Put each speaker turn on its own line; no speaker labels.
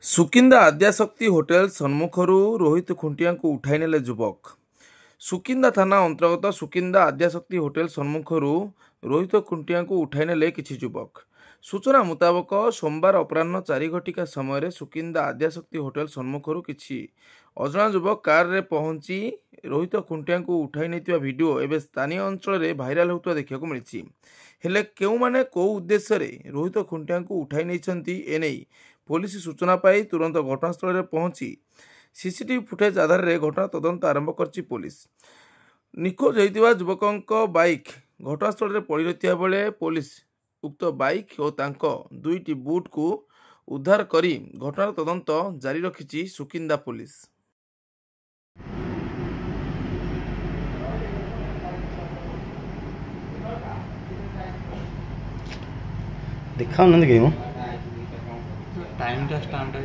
ସୁକିନ୍ଦା ଆଦ୍ୟାଶକ୍ତି hotel ସମ୍ମୁଖରୁ Rohit ଖୁଣ୍ଟିଆଙ୍କୁ ଉଠାଇ ନେଲେ ଯୁବକ। ସୁକିନ୍ଦା ଥାନା ଅନ୍ତର୍ଗତ ସୁକିନ୍ଦା ଆଦ୍ୟାଶକ୍ତି ହୋଟେଲ ସମ୍ମୁଖରୁ ରୋହିତ ଖୁଣ୍ଟିଆଙ୍କୁ ଉଠାଇ ନେଲେ କିଛି ଯୁବକ। ସୂଚନା ମୁତାବକ ସୋମବାର ଅପରାହ୍ନ 4 ଘଟିକା ସମୟରେ ସୁକିନ୍ଦା ଆଦ୍ୟାଶକ୍ତି ହୋଟେଲ ସମ୍ମୁଖରୁ କିଛି ଅଜଣା ଯୁବକ କାରରେ ପହଞ୍ଚି ରୋହିତ ଖୁଣ୍ଟିଆଙ୍କୁ ଉଠାଇ ନେଇଥିବା ଭିଡ଼ିଓ ଏବେ ସ୍ଥାନୀୟ ଅଞ୍ଚଳରେ ଭାଇରାଲ ହେଉଥିବା ଦେଖିବାକୁ ମିଳିଛି। ହେଲେ କେଉଁମାନେ କେଉଁ ଉଦ୍ଦେଶ୍ୟରେ ରୋହିତ ଖୁଣ୍ଟିଆଙ୍କୁ ଉଠାଇ ନେଇଛନ୍ତି ଏନେଇ पुलिस सूचना पाई तुरंत घटनास्थल में पहुंची सीसीटीवी फुटेज आधार में घटना तदंत आरंभ कर पुलिस निखोज होता युवकों बाइक घटनास्थल में पड़ रही बेले पुलिस उक्त बाइक और तांको दुईटी बुट को उद्धार कर घटनार तदंत जारी रखी सुकिंदा पुलिस।
देखा ना
टाइम टा स्टार्ट है